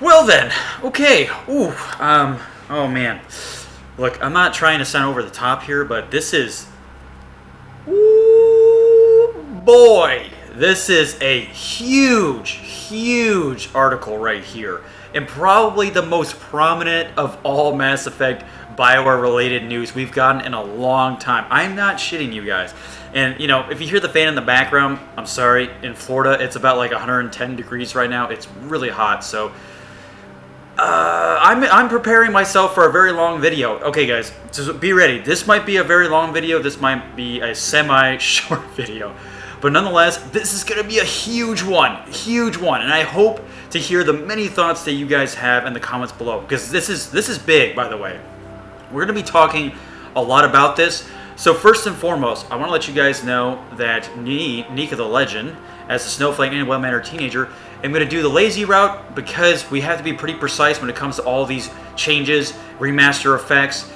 Well then, okay. Ooh, oh man. Look, I'm not trying to sound over the top here, but this is, ooh, boy, this is a huge, huge article right here, and probably the most prominent of all Mass Effect BioWare-related news we've gotten in a long time. I'm not shitting you guys. And, you know, if you hear the fan in the background, I'm sorry, in Florida, it's about like 110 degrees right now. It's really hot, so I'm preparing myself for a very long video. Okay, guys, so be ready. This might be a very long video. This might be a semi-short video. But nonetheless, this is going to be a huge one. Huge one. And I hope to hear the many thoughts that you guys have in the comments below. Because this is big, by the way. We're going to be talking a lot about this. So first and foremost, I want to let you guys know that me, NikoTheLegend, as a snowflake and well-mannered teenager, am going to do the lazy route because we have to be pretty precise when it comes to all these changes, remaster effects,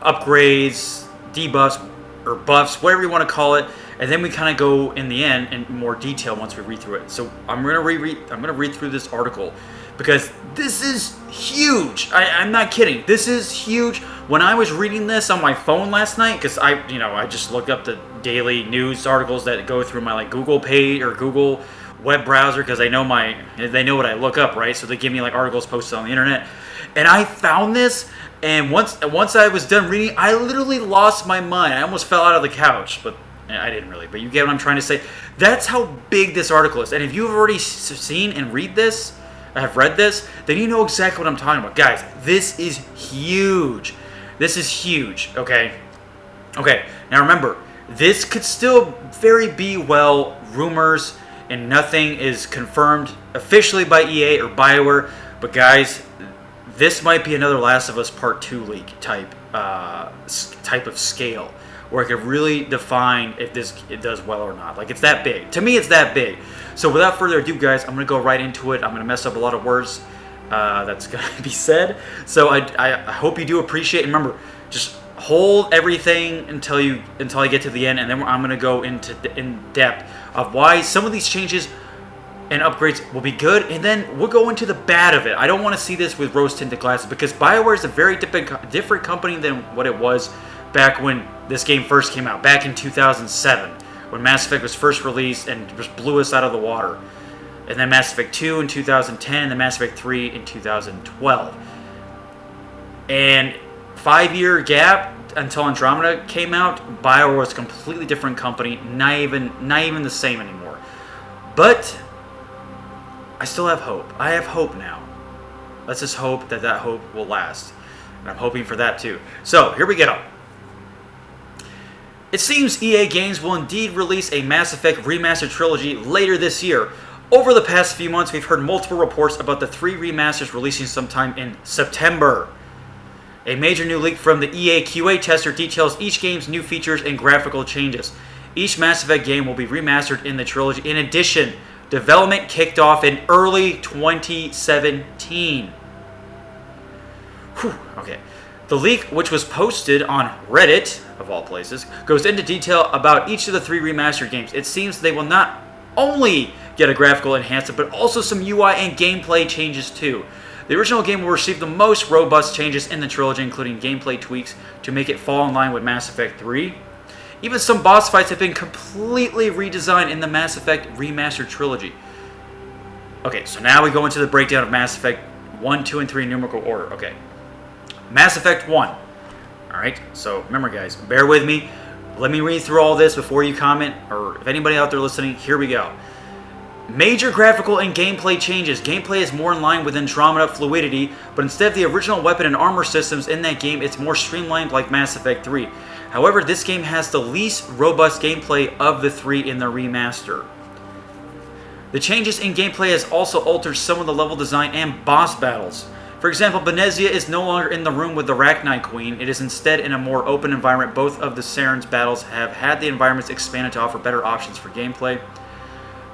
upgrades, debuffs, or buffs, whatever you want to call it, and then we kind of go in the end in more detail once we read through it. So I'm going to read through this article because this is huge. I'm not kidding. This is huge. When I was reading this on my phone last night, because I just looked up the daily news articles that go through my like Google page or Google web browser because they know what I look up, right? So they give me like articles posted on the internet, and I found this. And once I was done reading, I literally lost my mind. I almost fell out of the couch, but I didn't really. But you get what I'm trying to say. That's how big this article is. And if you've already seen and read this, have read this, then you know exactly what I'm talking about. Guys, this is huge. This is huge, okay? Okay, now remember, this could still very be well rumors, and nothing is confirmed officially by EA or BioWare. But guys, this might be another Last of Us Part 2 leak type of scale, where it could really define if it does well or not. Like, it's that big. To me, it's that big. So without further ado, guys, I'm going to go right into it. I'm going to mess up a lot of words that's going to be said. So I hope you do appreciate. And remember, just hold everything until I get to the end, and then I'm going to go in depth of why some of these changes and upgrades will be good, and then we'll go into the bad of it. I don't want to see this with rose-tinted glasses because BioWare is a very different company than what it was back when this game first came out, back in 2007, when Mass Effect was first released and just blew us out of the water. And then Mass Effect 2 in 2010, and then Mass Effect 3 in 2012. And 5-year gap until Andromeda came out, BioWare was a completely different company, not even the same anymore. But I still have hope. I have hope now. Let's just hope that hope will last. And I'm hoping for that too. So, here we go. It seems EA Games will indeed release a Mass Effect remastered trilogy later this year. Over the past few months, we've heard multiple reports about the 3 remasters releasing sometime in September. A major new leak from the EA QA tester details each game's new features and graphical changes. Each Mass Effect game will be remastered in the trilogy. In addition, development kicked off in early 2017. Whew, okay. The leak, which was posted on Reddit, of all places, goes into detail about each of the 3 remastered games. It seems they will not only get a graphical enhancement, but also some UI and gameplay changes too. The original game will receive the most robust changes in the trilogy, including gameplay tweaks to make it fall in line with Mass Effect 3. Even some boss fights have been completely redesigned in the Mass Effect Remastered trilogy. Okay, so now we go into the breakdown of Mass Effect 1, 2, and 3 in numerical order. Okay. Mass Effect 1. Alright, so remember guys, bear with me. Let me read through all this before you comment, or if anybody out there listening, here we go. Major graphical and gameplay changes. Gameplay is more in line with Andromeda fluidity, but instead of the original weapon and armor systems in that game, it's more streamlined like Mass Effect 3. However, this game has the least robust gameplay of the 3 in the remaster. The changes in gameplay has also altered some of the level design and boss battles. For example, Benezia is no longer in the room with the Rachni Queen. It is instead in a more open environment. Both of the Saren's battles have had the environments expanded to offer better options for gameplay.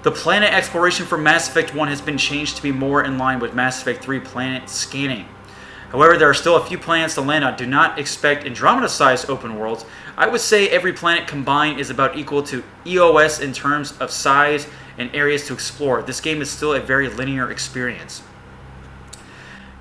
The planet exploration for Mass Effect 1 has been changed to be more in line with Mass Effect 3 planet scanning. However, there are still a few planets to land on. Do not expect Andromeda-sized open worlds. I would say every planet combined is about equal to EOS in terms of size and areas to explore. This game is still a very linear experience.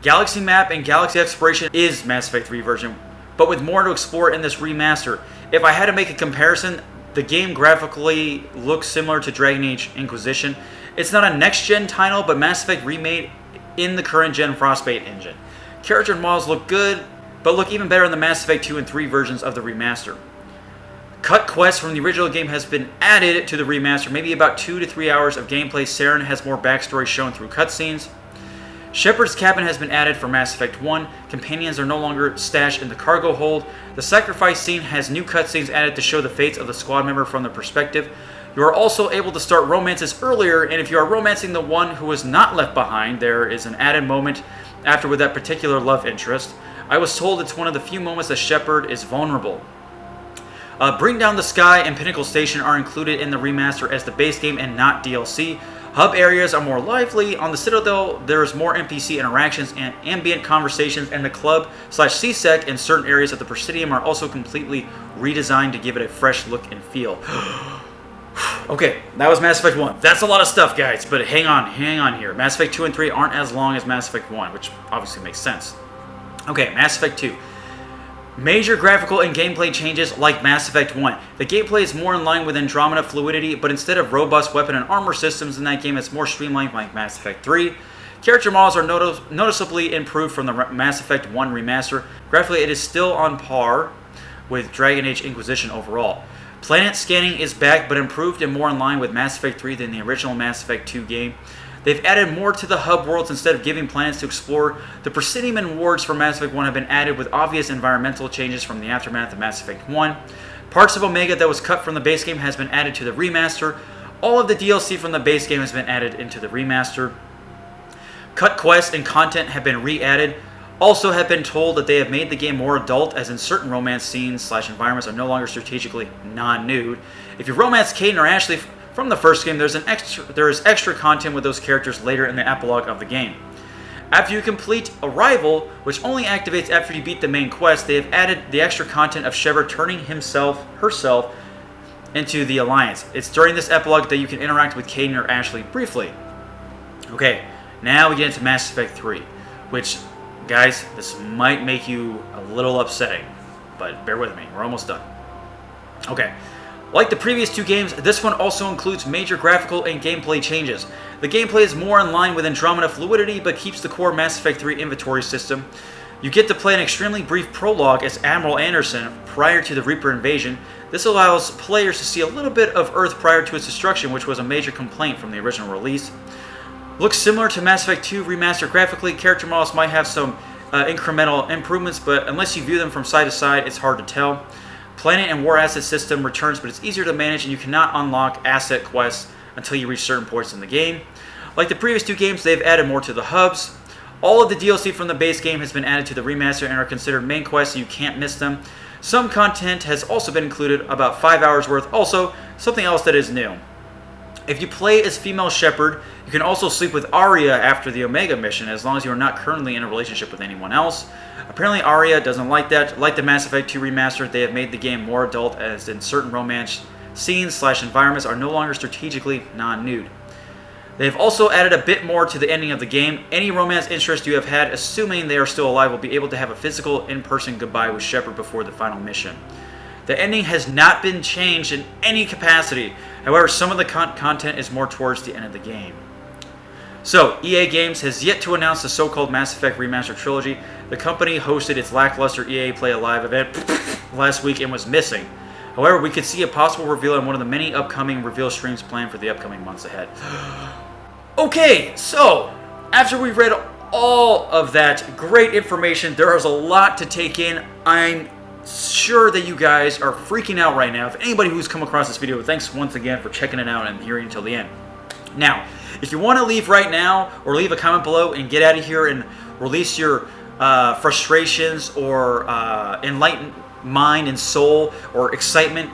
Galaxy Map and Galaxy Exploration is Mass Effect 3 version, but with more to explore in this remaster. If I had to make a comparison, the game graphically looks similar to Dragon Age Inquisition. It's not a next-gen title, but Mass Effect remade in the current-gen Frostbite Engine. Character models look good, but look even better in the Mass Effect 2 and 3 versions of the remaster. Cut quests from the original game has been added to the remaster, maybe about 2 to 3 hours of gameplay. Saren has more backstory shown through cutscenes. Shepard's cabin has been added for Mass Effect 1. Companions are no longer stashed in the cargo hold. The sacrifice scene has new cutscenes added to show the fates of the squad member from their perspective. You are also able to start romances earlier, and if you are romancing the one who was not left behind, there is an added moment after with that particular love interest. I was told it's one of the few moments that Shepard is vulnerable. Bring Down the Sky and Pinnacle Station are included in the remaster as the base game and not DLC. Hub areas are more lively. On the Citadel, there's more NPC interactions and ambient conversations, and the club/CSEC in certain areas of the Presidium are also completely redesigned to give it a fresh look and feel. Okay, that was Mass Effect 1. That's a lot of stuff, guys, but hang on here. Mass Effect 2 and 3 aren't as long as Mass Effect 1, which obviously makes sense. Okay, Mass Effect 2. Major graphical and gameplay changes like Mass Effect 1. The gameplay is more in line with Andromeda fluidity, but instead of robust weapon and armor systems in that game, it's more streamlined like Mass Effect 3. Character models are noticeably improved from the Mass Effect 1 remaster. Graphically, it is still on par with Dragon Age Inquisition overall. Planet scanning is back, but improved and more in line with Mass Effect 3 than the original Mass Effect 2 game. They've added more to the hub worlds instead of giving planets to explore. The Presidium and wards for Mass Effect 1 have been added with obvious environmental changes from the aftermath of Mass Effect 1. Parts of Omega that was cut from the base game has been added to the remaster. All of the DLC from the base game has been added into the remaster. Cut quests and content have been re-added. Also have been told that they have made the game more adult, as in certain romance scenes/environments are no longer strategically non-nude. If you romance Kaidan or Ashley from the first game, there is extra content with those characters later in the epilogue of the game. After you complete Arrival, which only activates after you beat the main quest, they have added the extra content of Shepard turning herself into the Alliance. It's during this epilogue that you can interact with Kaidan or Ashley briefly. Okay, now we get into Mass Effect 3, which, guys, this might make you a little upsetting, but bear with me, we're almost done. Okay. Like the previous two games, this one also includes major graphical and gameplay changes. The gameplay is more in line with Andromeda fluidity, but keeps the core Mass Effect 3 inventory system. You get to play an extremely brief prologue as Admiral Anderson prior to the Reaper invasion. This allows players to see a little bit of Earth prior to its destruction, which was a major complaint from the original release. Looks similar to Mass Effect 2 remastered graphically. Character models might have some incremental improvements, but unless you view them from side to side, it's hard to tell. Planet and war asset system returns, but it's easier to manage, and you cannot unlock asset quests until you reach certain points in the game. Like the previous two games, they've added more to the hubs. All of the DLC from the base game has been added to the remaster and are considered main quests, so you can't miss them. Some content has also been included, about 5 hours worth. Also, something else that is new. If you play as female Shepard, you can also sleep with Aria after the Omega mission, as long as you are not currently in a relationship with anyone else. Apparently Aria doesn't like that. Like the Mass Effect 2 remaster, they have made the game more adult, as in certain romance scenes/environments are no longer strategically non-nude. They've also added a bit more to the ending of the game. Any romance interest you have had, assuming they are still alive, will be able to have a physical in-person goodbye with Shepard before the final mission. The ending has not been changed in any capacity. However, some of the content is more towards the end of the game. So, EA Games has yet to announce the so-called Mass Effect Remastered Trilogy. The company hosted its lackluster EA Play Alive event last week and was missing. However, we could see a possible reveal in one of the many upcoming reveal streams planned for the upcoming months ahead. Okay, so, after we've read all of that great information, there is a lot to take in. I'm sure that you guys are freaking out right now. If anybody who's come across this video, thanks once again for checking it out and hearing until the end. Now, if you want to leave right now or leave a comment below and get out of here and release your frustrations or enlightened mind and soul or excitement,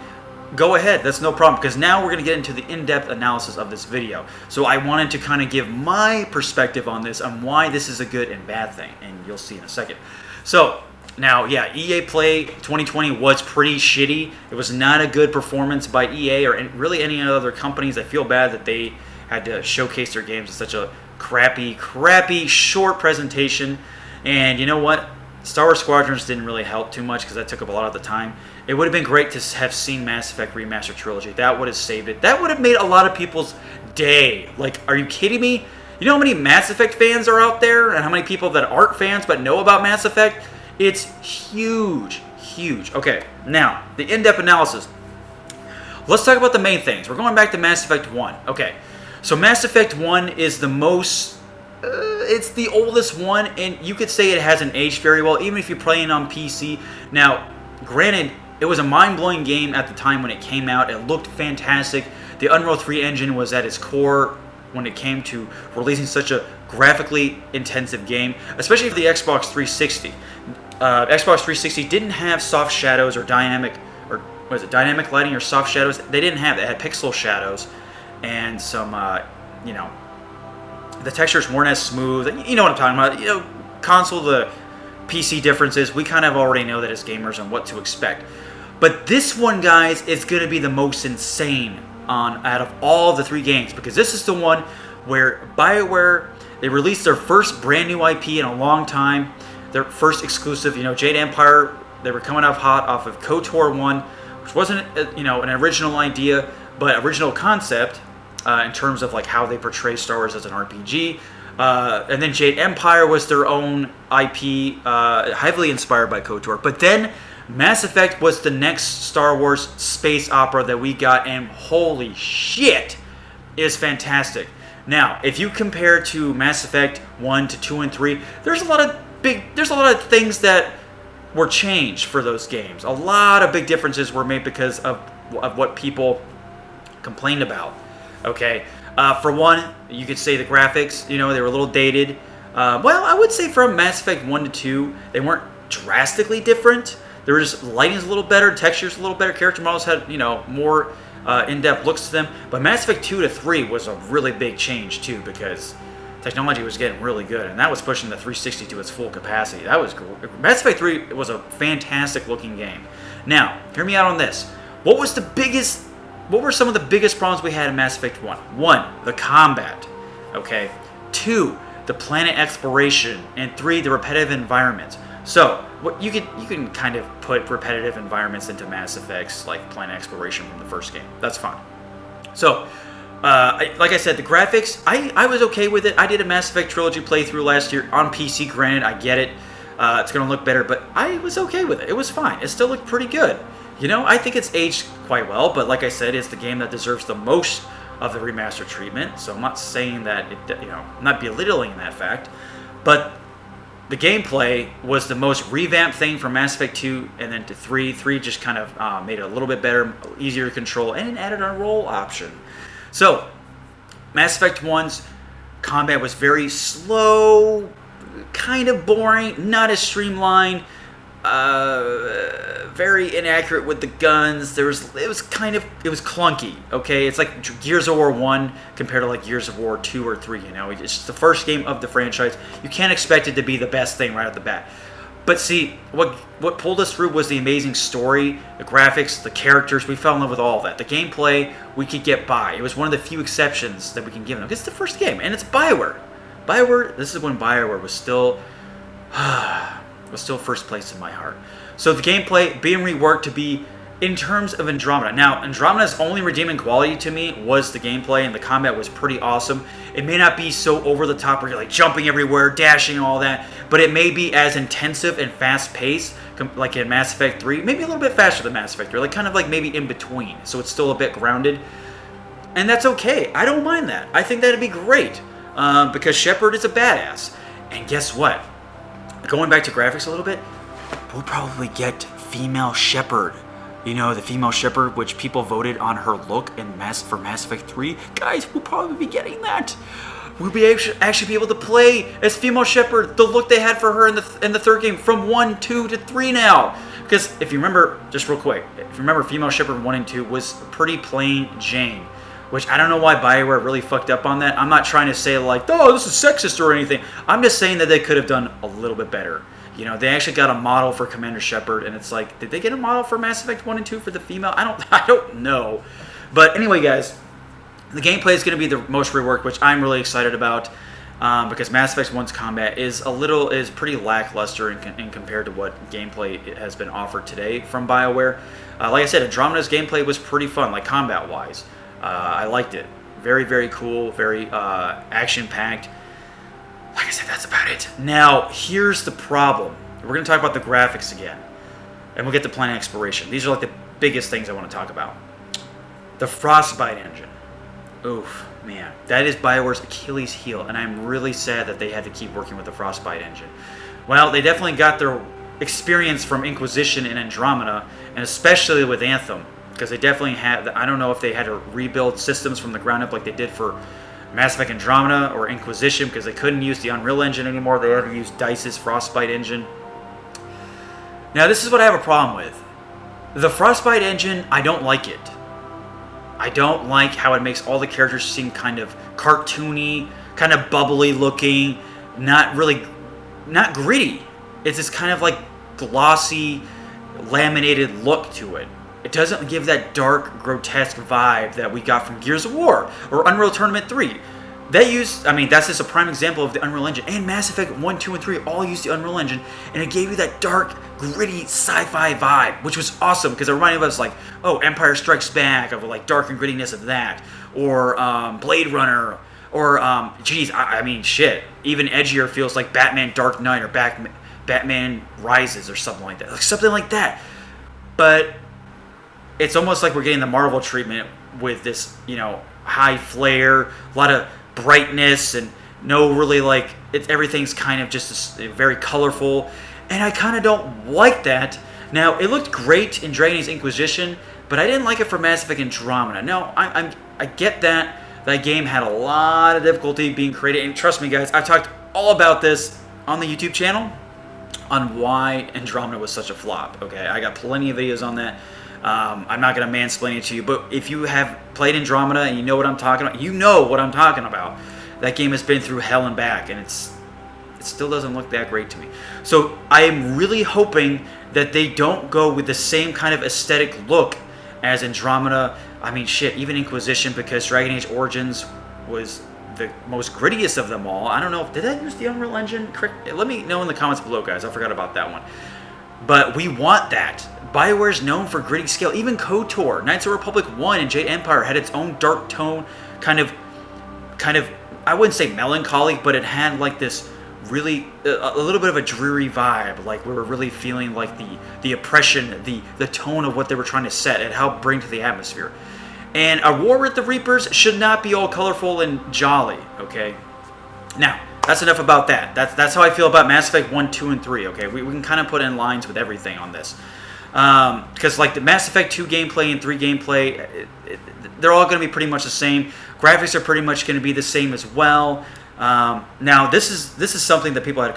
go ahead. That's no problem, because now we're going to get into the in-depth analysis of this video. So I wanted to kind of give my perspective on this, on why this is a good and bad thing, and you'll see in a second. So now, yeah, EA Play 2020 was pretty shitty. It was not a good performance by EA or really any other companies. I feel bad that they had to showcase their games in such a crappy, short presentation. And you know what? Star Wars Squadrons didn't really help too much because that took up a lot of the time. It would have been great to have seen Mass Effect Remastered Trilogy. That would have saved it. That would have made a lot of people's day. Like, are you kidding me? You know how many Mass Effect fans are out there and how many people that aren't fans but know about Mass Effect? It's huge. Okay, now, the in-depth analysis. Let's talk about the main things. We're going back to Mass Effect 1. Okay, so Mass Effect 1 is the most... it's the oldest one, and you could say it hasn't aged very well, even if you're playing on PC. Now, granted, it was a mind-blowing game at the time when it came out. It looked fantastic. The Unreal 3 engine was at its core when it came to releasing such a graphically intensive game, especially for the Xbox 360. Xbox 360 didn't have soft shadows or dynamic lighting or soft shadows. They didn't have it. It had pixel shadows and some, the textures weren't as smooth. You know what I'm talking about. Console to PC differences, we kind of already know that as gamers and what to expect. But this one, guys, is going to be the most insane out of all the 3 games, because this is the one where BioWare, they released their first brand new IP in a long time, their first exclusive. Jade Empire, they were coming off hot off of KOTOR 1, which wasn't an original idea, but original concept in terms of like how they portray Star Wars as an RPG. And then Jade Empire was their own IP, heavily inspired by KOTOR. But then Mass Effect was the next Star Wars space opera that we got, and holy shit, is fantastic. Now, if you compare to Mass Effect 1 to 2 and 3, there's a lot of things that were changed for those games. A lot of big differences were made because of what people complained about. Okay, for one, you could say the graphics, they were a little dated. Well, I would say from Mass Effect 1 to 2, they weren't drastically different. There was just lighting's a little better, texture's a little better, character models had, more in-depth looks to them. But Mass Effect 2 to 3 was a really big change too, because technology was getting really good, and that was pushing the 360 to its full capacity. That was cool. Mass Effect 3 was a fantastic looking game. Now, hear me out on this. What were some of the biggest problems we had in Mass Effect 1? 1, the combat. Okay. 2, the planet exploration. And 3, the repetitive environments. So, what you can kind of put repetitive environments into Mass Effects, like planet exploration from the first game. That's fine. So, like I said, the graphics, I was okay with it. I did a Mass Effect Trilogy playthrough last year on PC. Granted, I get it. It's going to look better, but I was okay with it. It was fine. It still looked pretty good. I think it's aged quite well, but like I said, it's the game that deserves the most of the remaster treatment. So I'm not saying that I'm not belittling that fact, but the gameplay was the most revamped thing from Mass Effect 2 and then to 3. 3 just kind of made it a little bit better, easier to control, and it added a roll option. So, Mass Effect 1's combat was very slow, kind of boring, not as streamlined, very inaccurate with the guns. It was clunky, okay? It's like Gears of War 1 compared to like Gears of War 2 or 3, It's just the first game of the franchise. You can't expect it to be the best thing right off the bat. But see, what pulled us through was the amazing story, the graphics, the characters. We fell in love with all of that. The gameplay, we could get by. It was one of the few exceptions that we can give them. It's the first game, and it's BioWare. This is when BioWare was still first place in my heart. So the gameplay being reworked to be in terms of Andromeda. Now, Andromeda's only redeeming quality to me was the gameplay, and the combat was pretty awesome. It may not be so over the top where you're like jumping everywhere, dashing, all that, but it may be as intensive and fast paced like in Mass Effect 3, maybe a little bit faster than Mass Effect 3, like kind of like maybe in between, so it's still a bit grounded. And that's okay. I don't mind that. I think that'd be great because Shepard is a badass. And guess what? Going back to graphics a little bit, we'll probably get female Shepard. The female Shepard, which people voted on her look for Mass Effect 3. Guys, we'll probably be getting that. We'll be actually be able to play as female Shepard, the look they had for her in the third game from 1, 2 to 3 now. Because if you remember, just real quick, if you remember, female Shepard 1 and 2 was pretty plain Jane. Which I don't know why BioWare really fucked up on that. I'm not trying to say like, oh, this is sexist or anything. I'm just saying that they could have done a little bit better. They actually got a model for Commander Shepard, and it's like, did they get a model for Mass Effect 1 and 2 for the female? I don't know. But anyway, guys, The gameplay is going to be the most reworked, which I'm really excited about, because Mass Effect 1's combat is pretty lackluster in compared to what gameplay has been offered today from BioWare. Like I said, Andromeda's gameplay was pretty fun, like combat-wise. I liked it. Very, very cool, very action-packed. Like I said, that's about it. Now, here's the problem. We're going to talk about the graphics again, and we'll get to planet exploration. These are like the biggest things I want to talk about. The Frostbite Engine. Oof, man. That is BioWare's Achilles heel, and I'm really sad that they had to keep working with the Frostbite Engine. Well, they definitely got their experience from Inquisition and Andromeda, and especially with Anthem, because they definitely had, I don't know if they had to rebuild systems from the ground up like they did for Mass Effect Andromeda or Inquisition, because they couldn't use the Unreal Engine anymore. They had to use DICE's Frostbite Engine. Now, this is what I have a problem with. The Frostbite Engine, I don't like it. I don't like how it makes all the characters seem kind of cartoony, kind of bubbly looking, not gritty. It's this kind of like glossy, laminated look to it. It doesn't give that dark, grotesque vibe that we got from Gears of War or Unreal Tournament 3. That's just a prime example of the Unreal Engine. And Mass Effect 1, 2, and 3 all used the Unreal Engine, and it gave you that dark, gritty sci-fi vibe, which was awesome, because it reminded us like, oh, Empire Strikes Back, of like dark and grittiness of that, or Blade Runner, or shit, even edgier feels like Batman Dark Knight or Batman Rises or something like that. Like something like that. But it's almost like we're getting the Marvel treatment with this, high flare, a lot of brightness, and no really everything's kind of just very colorful, and I kind of don't like that. Now, it looked great in Dragon Age Inquisition, but I didn't like it for Mass Effect Andromeda. No, I get that game had a lot of difficulty being created, and trust me guys, I've talked all about this on the YouTube channel on why Andromeda was such a flop. Okay, I got plenty of videos on that. I'm not going to mansplain it to you, but if you have played Andromeda and you know what I'm talking about, you know what I'm talking about. That game has been through hell and back, and it still doesn't look that great to me. So I am really hoping that they don't go with the same kind of aesthetic look as Andromeda. Even Inquisition, because Dragon Age Origins was the most grittiest of them all. I don't know, did I use the Unreal Engine? Let me know in the comments below, guys. I forgot about that one. But we want that. BioWare's known for gritty scale. Even KOTOR, Knights of the Republic 1 and Jade Empire had its own dark tone, kind of, I wouldn't say melancholy, but it had like this really, a little bit of a dreary vibe. Like we were really feeling like the oppression, the tone of what they were trying to set and help bring to the atmosphere. And a war with the Reapers should not be all colorful and jolly, okay? Now, that's enough about that. That's how I feel about Mass Effect 1, 2, and 3, okay? We can kind of put in lines with everything on this. Because like the Mass Effect 2 gameplay and 3 gameplay, they're all going to be pretty much the same. Graphics are pretty much going to be the same as well. Now, this is something that people had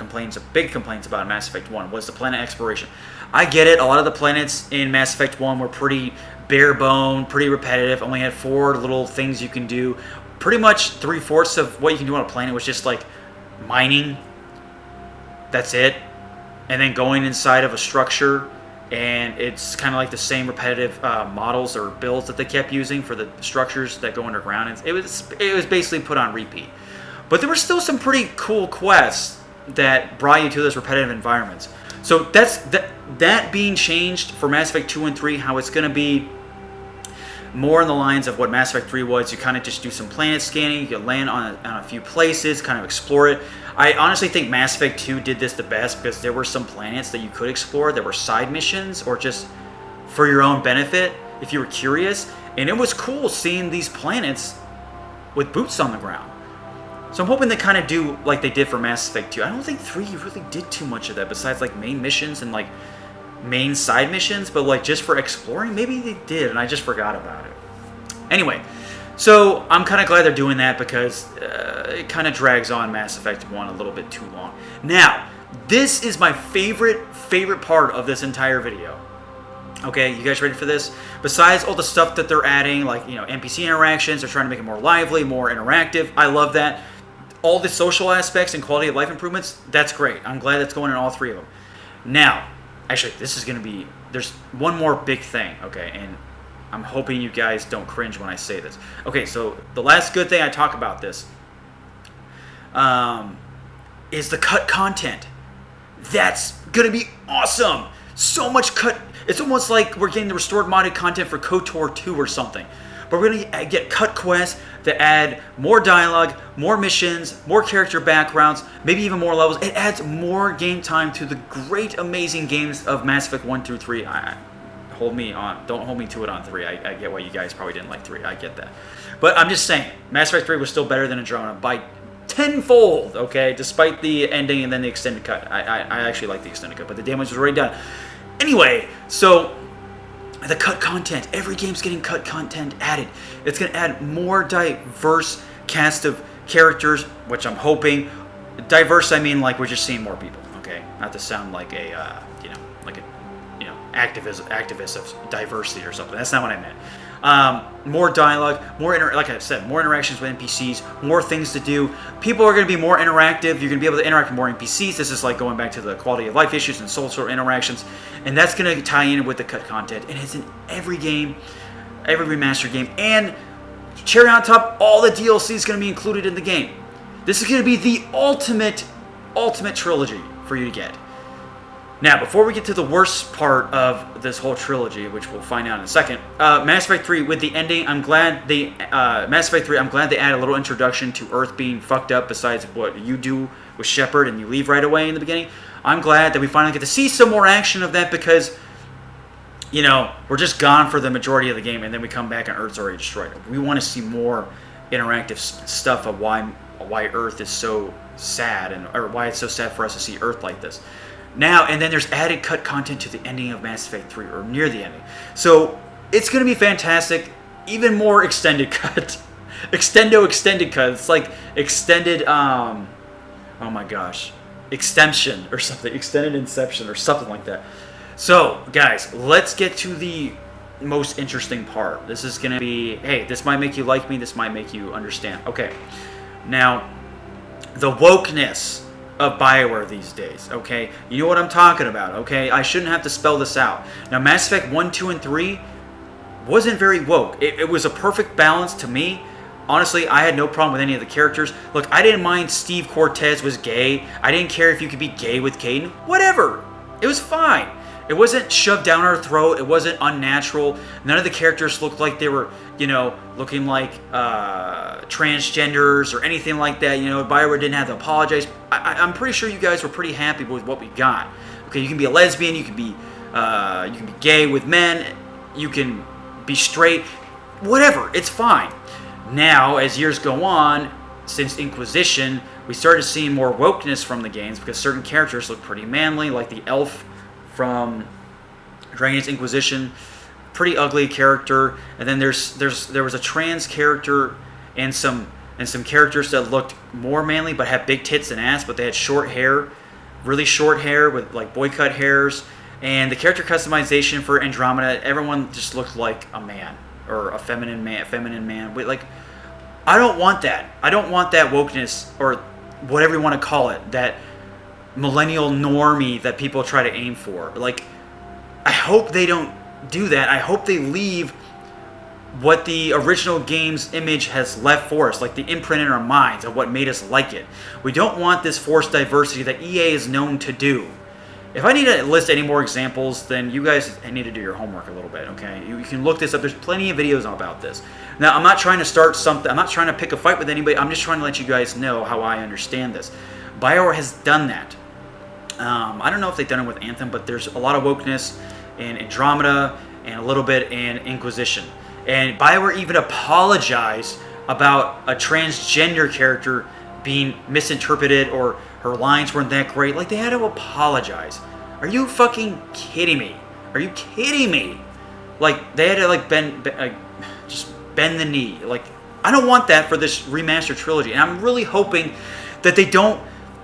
big complaints about in Mass Effect 1, was the planet exploration. I get it. A lot of the planets in Mass Effect 1 were pretty bare bone, pretty repetitive. Only had 4 little things you can do. Pretty much 3/4 of what you can do on a planet was just like mining. That's it. And then going inside of a structure, and it's kind of like the same repetitive models or builds that they kept using for the structures that go underground. It was basically put on repeat. But there were still some pretty cool quests that brought you to those repetitive environments. So that being changed for Mass Effect 2 and 3, how it's going to be more in the lines of what Mass Effect 3 was. You kind of just do some planet scanning, you can land on a few places, kind of explore it. I honestly think Mass Effect 2 did this the best, because there were some planets that you could explore that were side missions or just for your own benefit if you were curious. And it was cool seeing these planets with boots on the ground. So I'm hoping they kind of do like they did for Mass Effect 2. I don't think 3 really did too much of that besides like main missions and like main side missions, but like just for exploring, maybe they did and I just forgot about it. Anyway, so I'm kind of glad they're doing that, because it kind of drags on Mass Effect 1 a little bit too long. Now, this is my favorite part of this entire video. Okay, you guys ready for this? Besides all the stuff that they're adding, like, NPC interactions, they're trying to make it more lively, more interactive. I love that. All the social aspects and quality of life improvements, that's great. I'm glad that's going in all 3 of them. Now, actually, this is going to be, there's one more big thing, okay, and I'm hoping you guys don't cringe when I say this. Okay, so the last good thing I talk about this is the cut content. That's gonna be awesome. So much cut. It's almost like we're getting the restored modded content for KOTOR 2 or something. But we're gonna get cut quests that add more dialogue, more missions, more character backgrounds, maybe even more levels. It adds more game time to the great, amazing games of Mass Effect 1 through 3. Hold me on. Don't hold me to it on 3. I get why you guys probably didn't like 3. I get that. But I'm just saying, Mass Effect 3 was still better than Andromeda by tenfold, okay? Despite the ending and then the extended cut. I actually like the extended cut, but the damage was already done. Anyway, so the cut content. Every game's getting cut content added. It's going to add more diverse cast of characters, which I'm hoping. Diverse, I mean like we're just seeing more people, okay? Not to sound like a, activist of diversity or something. That's not what I meant. More dialogue, like I said, more interactions with NPCs, more things to do. People are going to be more interactive. You're going to be able to interact with more NPCs. This is like going back to the quality of life issues and soul sort of interactions. And that's going to tie in with the cut content. And it's in every game, every remastered game. And cherry on top, all the DLC is going to be included in the game. This is going to be the ultimate trilogy for you to get. Now, before we get to the worst part of this whole trilogy, which we'll find out in a second, Mass Effect 3 with the ending, I'm glad they add a little introduction to Earth being fucked up. Besides what you do with Shepard and you leave right away in the beginning, I'm glad that we finally get to see some more action of that because, we're just gone for the majority of the game, and then we come back and Earth's already destroyed. We want to see more interactive stuff of why Earth is so sad or why it's so sad for us to see Earth like this. Now, and then there's added cut content to the ending of Mass Effect 3, or near the ending. So, it's going to be fantastic. Even more extended cut. Extended cut. It's like extended, oh my gosh. Extension or something. Extended Inception or something like that. So, guys, let's get to the most interesting part. This is going to be, hey, this might make you like me. This might make you understand. Okay. Now, the wokeness of BioWare these days, okay? You know what I'm talking about, okay? I shouldn't have to spell this out. Now, Mass Effect 1, 2, and 3 wasn't very woke. It was a perfect balance to me. Honestly, I had no problem with any of the characters. Look, I didn't mind Steve Cortez was gay. I didn't care if you could be gay with Caden. Whatever. It was fine. It wasn't shoved down our throat. It wasn't unnatural. None of the characters looked like they were, looking like transgenders or anything like that. BioWare didn't have to apologize. I'm pretty sure you guys were pretty happy with what we got. Okay, you can be a lesbian. You can be gay with men. You can be straight. Whatever. It's fine. Now, as years go on, since Inquisition, we started seeing more wokeness from the games because certain characters look pretty manly, like the elf from Dragon Age Inquisition, pretty ugly character, and then there was a trans character and some characters that looked more manly but had big tits and ass, but they had short hair, really short hair with like boy cut hairs, and the character customization for Andromeda, everyone just looked like a man or a feminine man. Like, I don't want that. I don't want that wokeness or whatever you want to call it, that millennial normie that people try to aim for. Like, I hope they don't do that. I hope they leave what the original game's image has left for us, like the imprint in our minds of what made us like it. We don't want this forced diversity that EA is known to do. If I need to list any more examples, then you guys need to do your homework a little bit, okay? You can look this up. There's plenty of videos about this. Now, I'm not trying to start something. I'm not trying to pick a fight with anybody. I'm just trying to let you guys know how I understand this. BioWare has done that. I don't know if they've done it with Anthem, but there's a lot of wokeness in Andromeda and a little bit in Inquisition. And BioWare even apologized about a transgender character being misinterpreted or her lines weren't that great. Like, they had to apologize. Are you fucking kidding me? Are you kidding me? Like, they had to like just bend the knee. Like, I don't want that for this remastered trilogy. And I'm really hoping that they don't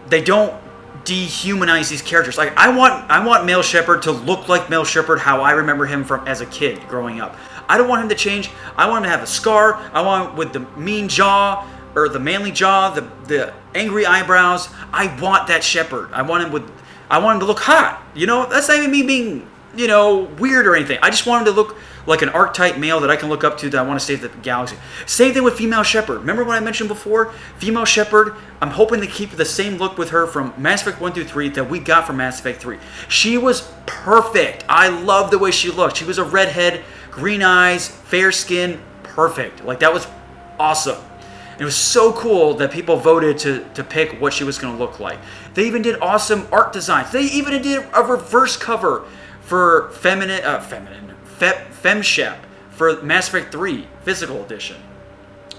dehumanize these characters. Like, I want Male Shepard to look like Male Shepard how I remember him from as a kid growing up. I don't want him to change. I want him to have a scar. I want him with the mean jaw or the manly jaw, the angry eyebrows. I want that Shepard. I want him to look hot. That's not even me being, weird or anything. I just want him to look like an archetype male that I can look up to that I want to save the galaxy. Same thing with female Shepard. Remember what I mentioned before? Female Shepard, I'm hoping to keep the same look with her from Mass Effect 1 through 3 that we got from Mass Effect 3. She was perfect. I love the way she looked. She was a redhead, green eyes, fair skin, perfect. Like, that was awesome. And it was so cool that people voted to pick what she was going to look like. They even did awesome art designs. They even did a reverse cover for FemShep for Mass Effect 3 Physical Edition.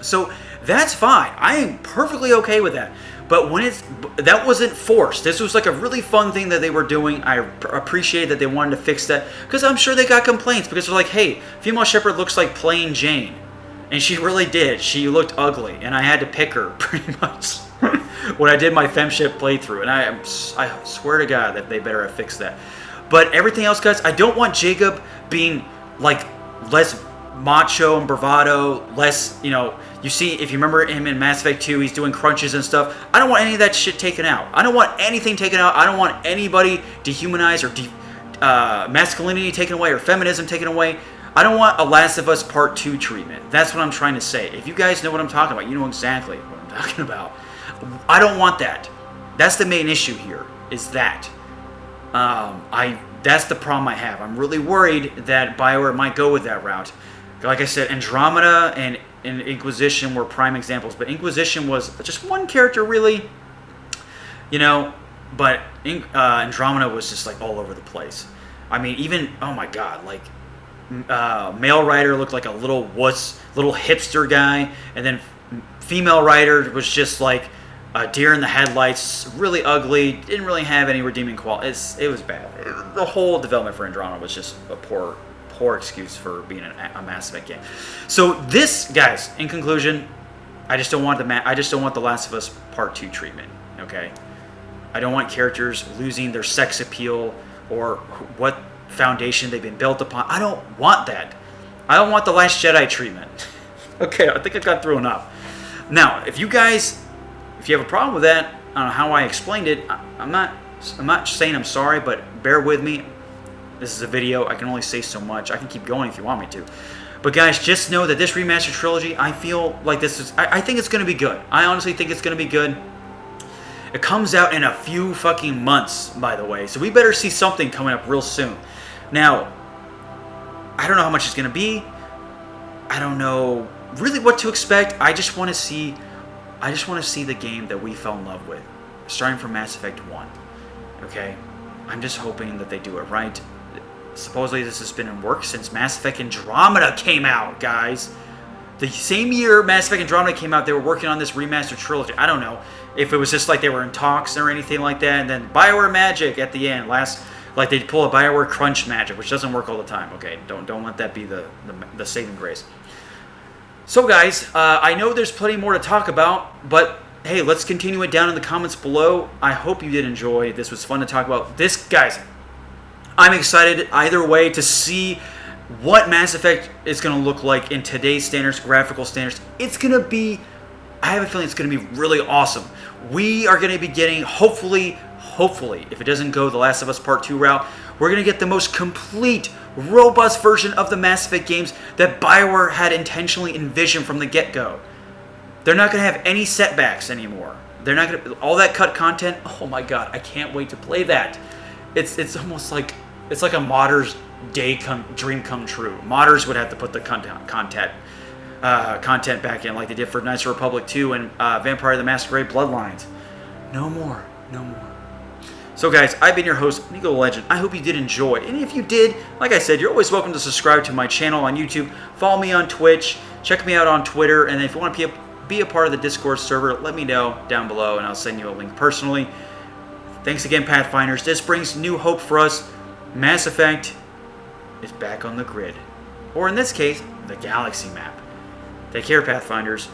So that's fine. I am perfectly okay with that. But when that wasn't forced. This was like a really fun thing that they were doing. I appreciate that they wanted to fix that, because I'm sure they got complaints because they're like, hey, female Shepard looks like plain Jane. And she really did. She looked ugly, and I had to pick her pretty much when I did my FemShip playthrough. And I swear to God that they better have fixed that. But everything else, guys, I don't want Jacob being like less macho and bravado, less, you see, if you remember him in Mass Effect 2, he's doing crunches and stuff. I don't want any of that shit taken out. I don't want anything taken out. I don't want anybody dehumanized or masculinity taken away or feminism taken away. I don't want a Last of Us Part 2 treatment. That's what I'm trying to say. If you guys know what I'm talking about, you know exactly what I'm talking about. I don't want that. That's the main issue here, is that. That's the problem I have. I'm really worried that BioWare might go with that route. Like I said, Andromeda and Inquisition were prime examples, but Inquisition was just one character, really. But Andromeda was just like all over the place. I mean, even, oh my God, like, male writer looked like a little hipster guy, and then female writer was just like a deer in the headlights, really ugly, didn't really have any redeeming qualities. It was bad. The whole development for Andromeda was just a poor excuse for being a Mass Effect game. So this, guys, in conclusion, I just don't want the Last of Us Part 2 treatment. Okay, I don't want characters losing their sex appeal or what foundation they've been built upon. I don't want that. I don't want the Last Jedi treatment. Okay, I think I got through enough. Now, if you have a problem with that, I don't know how I explained it. I'm not saying I'm sorry, but bear with me. This is a video. I can only say so much. I can keep going if you want me to. But guys, just know that this remastered trilogy, I feel like I think it's going to be good. I honestly think it's going to be good. It comes out in a few fucking months, by the way. So we better see something coming up real soon. Now, I don't know how much it's going to be. I don't know really what to expect. I just want to see the game that we fell in love with, starting from Mass Effect 1. Okay? I'm just hoping that they do it right. Supposedly this has been in work since Mass Effect Andromeda came out, guys. The same year Mass Effect Andromeda came out, they were working on this remastered trilogy. I don't know if it was just like they were in talks or anything like that, and then BioWare magic at the end, like they pull a BioWare crunch magic, which doesn't work all the time. Okay, don't let that be the saving grace. So guys, I know there's plenty more to talk about, but hey, let's continue it down in the comments below. I hope you did enjoy. This was fun to talk about. This, guys, I'm excited either way to see what Mass Effect is going to look like in today's standards, graphical standards. It's going to be, I have a feeling it's going to be really awesome. We are going to be getting, hopefully, if it doesn't go the Last of Us Part 2 route, we're going to get the most complete, robust version of the Mass Effect games that BioWare had intentionally envisioned from the get-go. They're not going to have any setbacks anymore. They're not going to, all that cut content, oh my God, I can't wait to play that. It's almost like, it's like a modder's dream come true. Modders would have to put the content back in like they did for Knights of the Republic 2 and Vampire the Masquerade Bloodlines. No more. So guys, I've been your host, NikoTheLegend. I hope you did enjoy. And if you did, like I said, you're always welcome to subscribe to my channel on YouTube. Follow me on Twitch. Check me out on Twitter. And if you want to be a part of the Discord server, let me know down below and I'll send you a link personally. Thanks again, Pathfinders. This brings new hope for us. Mass Effect is back on the grid. Or in this case, the galaxy map. Take care, Pathfinders.